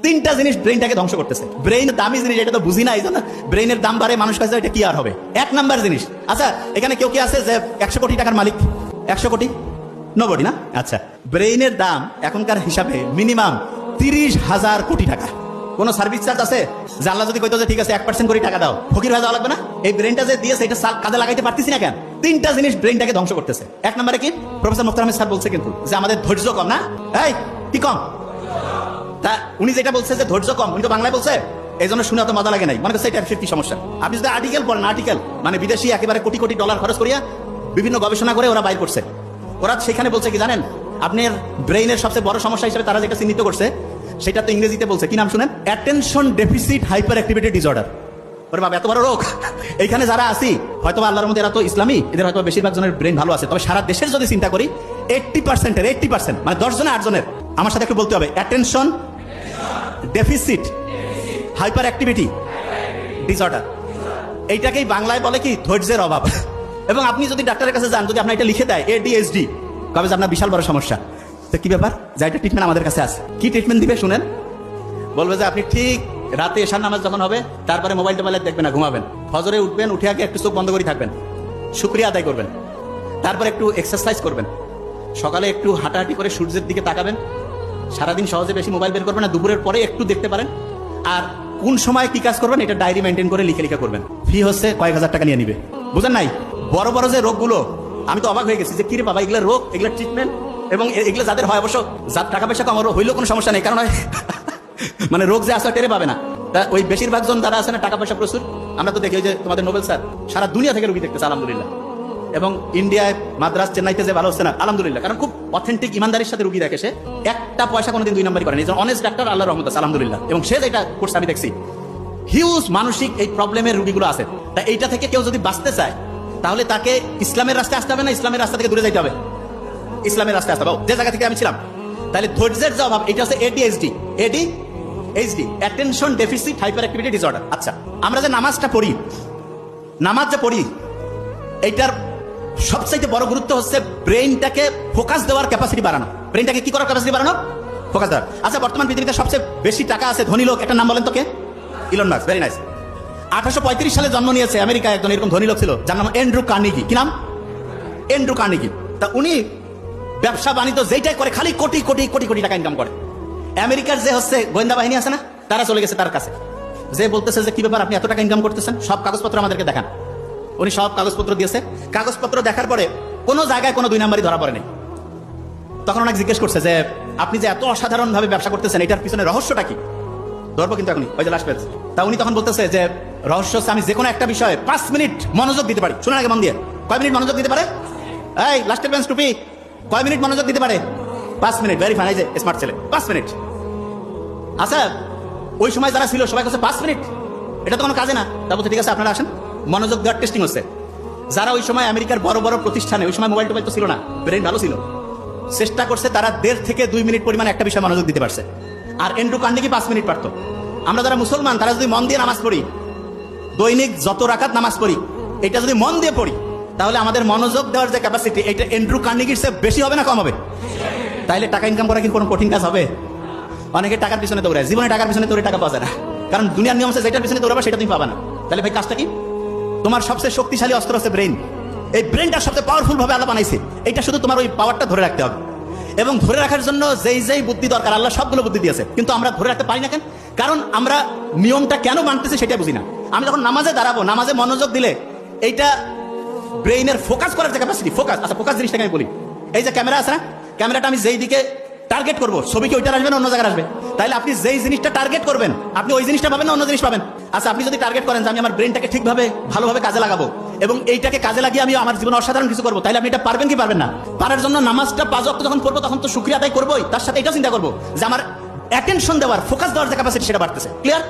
তিনটা জিনিস ব্রেইনটাকে ধ্বংস করতেছে। ব্রেইন দামি জিনিস, এটা তো বুঝি না, এই জন্য ব্রেইনের দাম বাড়ে, মানুষ কাছে এটা কি আর হবে। এক নাম্বার জিনিস, আচ্ছা এখানে কেউ কি আছে যে 100 কোটি টাকার মালিক? 100 কোটি নবডি না? আচ্ছা, ব্রেইনের দাম এখনকার হিসাবে মিনিমাম 30,000 কোটি টাকা। কোন সার্ভিস চার্জ আছে? যে আল্লাহ যদি কইতো যে ঠিক আছে 1% করে টাকা দাও, ফকির হয়ে যাওয়া লাগবে না? এই ব্রেইনটা যে দিয়েছে এটা কাজে লাগাইতে পারতেছি না কেন? তিনটা জিনিস ব্রেইনটাকে ধ্বংস করতেছে। এক নম্বরে কি, প্রফেসর মুখতার আহমেদ স্যার বলছে কিন্তু যে আমাদের ধৈর্য কম। না এই কি কম? তা উনি যেটা বলছে যে ধৈর্য কম, উনি তো বাংলায় বলছে, এই জন্য শুনে অত মজা লাগে নাই। মনে করছে এটা কি সমস্যা? আপনি যদি আর্টিকেল পড়েন, আর্টিকেল মানে বিদেশি একেবারে কোটি কোটি ডলার খরচ করিয়া বিভিন্ন গবেষণা করে ওরা বাইর করছে। ওরা সেখানে বলছে কি জানেন, আপনার ব্রেইনের সবচেয়ে বড় সমস্যা হিসেবে তারা যেটা চিহ্নিত করছে সেটা তো ইংরেজিতে বলছে, কি নাম শুনেন? Attention deficit hyperactivity disorder. ওরে বাবা, এত বড় রোগ! এইখানে যারা আছি হয়তো আল্লাহর মধ্যে এরা তো ইসলামী, এদের হয়তো বেশিরভাগ জনের ব্রেন ভালো আছে, তবে সারা দেশের যদি চিন্তা করি 80% মানে 10 জনে 8 জনের, আমার সাথে একটু বলতে হবে, attention deficit hyperactivity disorder. এইটাকেই বাংলায় বলে কি, ধৈর্যের অভাব। এবং আপনি যদি ডাক্তারের কাছে যান, যদি আপনার এটা লিখে দেয় ADHD, কবে যে আপনার বিশাল বড় সমস্যা, তো কি ব্যাপার, যা এটা ট্রিটমেন্ট আমাদের কাছে আছে। কি ট্রিটমেন্ট দিবে শুনেন? বলবে যে আপনি ঠিক রাতে এশার নামাজ যখন হবে তারপরে মোবাইল টোবাইল দেখবেন না, ঘুমাবেন, ফজরে উঠবেন, উঠে আগে একটু চোখ বন্ধ করে থাকবেন, শুকরিয়া আদায় করবেন, তারপর একটু এক্সারসাইজ করবেন, সকালে একটু হাঁটাহাঁটি করে সূর্যের দিকে তাকাবেন, সারাদিন সহজে বেশি মোবাইল বের করবেন না, দুপুরের পরে একটু দেখতে পারেন, আর কোন সময় কি কাজ করবেন এটা ডায়েরি মেনটেন করে লিখে লিখে করবেন। ফি হচ্ছে কয়েক হাজার টাকা নিয়ে নিবে, বুঝেন নাই? বড় বড় যে রোগগুলো, আমি তো অবাক হয়ে গেছি যে কিরে বাবা, এগুলো রোগ, এগুলো ট্রিটমেন্ট, এবং এগুলো যাদের হয়, অবশ্য যার টাকা পয়সা কম হইলেও কোনো সমস্যা নেই, কারণ মানে রোগ যে আসলে টেরে পাবে না। তা ওই বেশিরভাগ জন যারা আছে না, টাকা পয়সা প্রচুর, আমরা তো দেখি যে তোমাদের নোবেল স্যার সারা দুনিয়া থেকে রোগী দেখতেছে আলহামদুলিল্লাহ, এবং ইন্ডিয়ায় মাদ্রাস চেন্নাইতে যে ভালো হচ্ছে না আলহামদুলিল্লাহ, কারণ খুব অথেন্টিক ইমানদারির সাথে রোগী দেখে, সে একটা পয়সা কোনোদিন দুই নম্বরই করেন, এই জন্য অনেস্ট ডাক্তার, আল্লাহর রহমত আছে আলহামদুলিল্লাহ, এবং সে যেটা করছে আমি দেখছি, হিউজ মানসিক এই প্রবলেমের রোগীগুলো আছে। তা এইটা থেকে কেউ যদি বাঁচতে চায় তাহলে তাকে ইসলামের রাস্তায় আসতে হবে না ইসলামের রাস্তা থেকে দূরে যাইতে হবে? ইসলামের রাস্তায় আসতে হবে, যে জায়গা থেকে আমি ছিলাম। তাহলে ধৈর্যের যে অভাব, এটা হচ্ছে ADHD, attention deficit hyperactivity disorder. আচ্ছা, আমরা যে নামাজটা পড়ি, নামাজ যে পড়ি, এইটার সবচাইতে বড় গুরুত্ব হচ্ছে ব্রেইনটাকে ফোকাস দেওয়ার ক্যাপাসিটি বাড়ানো। ব্রেইনটাকে কি করার ক্যাপাসিটি বাড়ানো? ফোকাস দেওয়ার। আচ্ছা, বর্তমান পৃথিবীতে সবচেয়ে বেশি টাকা আছে ধনী লোক, একটা নাম বলেন তো কে? Elon Musk, very nice. 1835 সালে জন্ম নিয়েছে আমেরিকায় একজন এরকম ধনী লোক ছিল, যার নাম অ্যান্ড্রু কার্নেগি। কি নাম? Andrew Carnegie. তা উনি ব্যবসা বাণিজ্য যেটাই করে খালি কোটি কোটি কোটি কোটি টাকা ইনকাম করে। আমেরিকার যে হচ্ছে গোয়েন্দা বাহিনী আছে না, তারা চলে গেছে তার কাছে, যে বলতেছে যে কি ব্যাপার, আপনি এত টাকা ইনকাম করতেছেন, সব কাগজপত্র আমাদেরকে দেখান। উনি সব কাগজপত্র দিয়েছে। কাগজপত্র দেখার পরে কোনো জায়গায় কোনো দুই নাম্বারই ধরা পড়েনি। তখন অনেক জিজ্ঞেস করছে যে আপনি যে এত অসাধারণ ভাবে ব্যবসা করতেছেন, এটার পিছনে রহস্যটা কি? ধরবো কিন্তু এখনই, ওই যে লাস্ট পেজ। তা উনি তখন বলতেছে যে রহস্য হচ্ছে আমি যে কোনো একটা বিষয়ে 5 মিনিট মনোযোগ দিতে পারি। শুনে আগে মন দিয়ে, কয় মিনিট মনোযোগ দিতে পারে? এই লাস্টের বেঞ্চ টুপি, কয় মিনিট মনোযোগ দিতে পারে? 5 মিনিট। ভেরি ফাইন, এই যে স্মার্ট ছেলে, 5 মিনিট। আচ্ছা, ওই সময় যারা ছিল সবাই কাছে 5 মিনিট, এটা তো কোনো কাজে না। তা বলছে ঠিক আছে আপনারা আসেন, মনোযোগ দেওয়ার টেস্টিং হচ্ছে। যারা ওই সময় আমেরিকার বড় বড় প্রতিষ্ঠানে, ওই সময় মোবাইল টোবাইল তো ছিল না, ব্রেন ভালো ছিল, চেষ্টা করছে, তারা 1.5 থেকে 2 মিনিট পরিমাণ একটা বিষয়ে মনোযোগ দিতে পারছে। আর অ্যান্ড্রু কার্নেগি 5 মিনিট পারতো। আমরা যারা মুসলমান, তারা যদি মন দিয়ে নামাজ পড়ি, দৈনিক যত রাকাত নামাজ পড়ি, এটা যদি মন দিয়ে পড়ি, তাহলে আমাদের মনোযোগ দেওয়ার যে ক্যাপাসিটি, এটা অ্যান্ড্রু কার্নেগির চেয়ে বেশি হবে না কম হবে? তাইলে টাকা ইনকাম করা কি কোনো কঠিন কাজ হবে? অনেকে টাকার পিছনে দৌড়ায়, জীবনে টাকার পিছনে দৌড়ে টাকা পাওয়া যায় না, কারণ দুনিয়ার নিয়ম আছে যেটার পিছনে দৌড়াবে সেটা তুমি পাবা না। তাহলে ভাই কাজটা কি? তোমার সবচেয়ে শক্তিশালী অস্ত্র হচ্ছে ব্রেন। এই ব্রেনটা সবচেয়ে পাওয়ারফুল ভাবে আল্লাহ বানাইছে, এটা শুধু তোমার ওই পাওয়ারটা ধরে রাখতে হবে। এবং ধরে রাখার জন্য যেই বুদ্ধি দরকার, আল্লাহ সবগুলো বুদ্ধি দিয়েছে, কিন্তু আমরা ধরে রাখতে পারি না কেন? কারণ আমরা নিয়মটা কেন মানতেছি সেটা বুঝি না। আমি যখন নামাজে দাঁড়াবো, নামাজে মনোযোগ দিলে এইটা ব্রেইনের ফোকাস করার যে ক্যাপাসিটি, ফোকাস। আচ্ছা, ফোকাস জিনিসটাকে আমি বলি, এই যে ক্যামেরা আছে না, ক্যামেরাটা আমি যেই দিকে টার্গেট করবো, ছবি কি ওইটা আসবে না অন্য জায়গায় আসবে? তাহলে আপনি যেই জিনিসটা টার্গেট করবেন, আপনি ওই জিনিসটা পাবেন না অন্য জিনিস পাবেন? আচ্ছা, আপনি যদি টার্গেট করেন যে আমি আমার ব্রেনটাকে ঠিকভাবে ভালোভাবে কাজে লাগাবো এবং এইটাকে কাজে লাগিয়ে আমি আমার জীবনে অসাধারণ কিছু করবো, তাহলে আপনি এটা পারবেন কি পারবেন না? পারার জন্য নামাজটা 5 ওয়াক্ত যখন পড়বো, তখন তো শুকরিয়া আদায় করবোই, তার সাথে এটাও চিন্তা করবো যে আমার অ্যাটেনশন দেওয়ার, ফোকাস দেওয়ার যে ক্যাপাসিটি সেটা বাড়তেছে। ক্লিয়ার?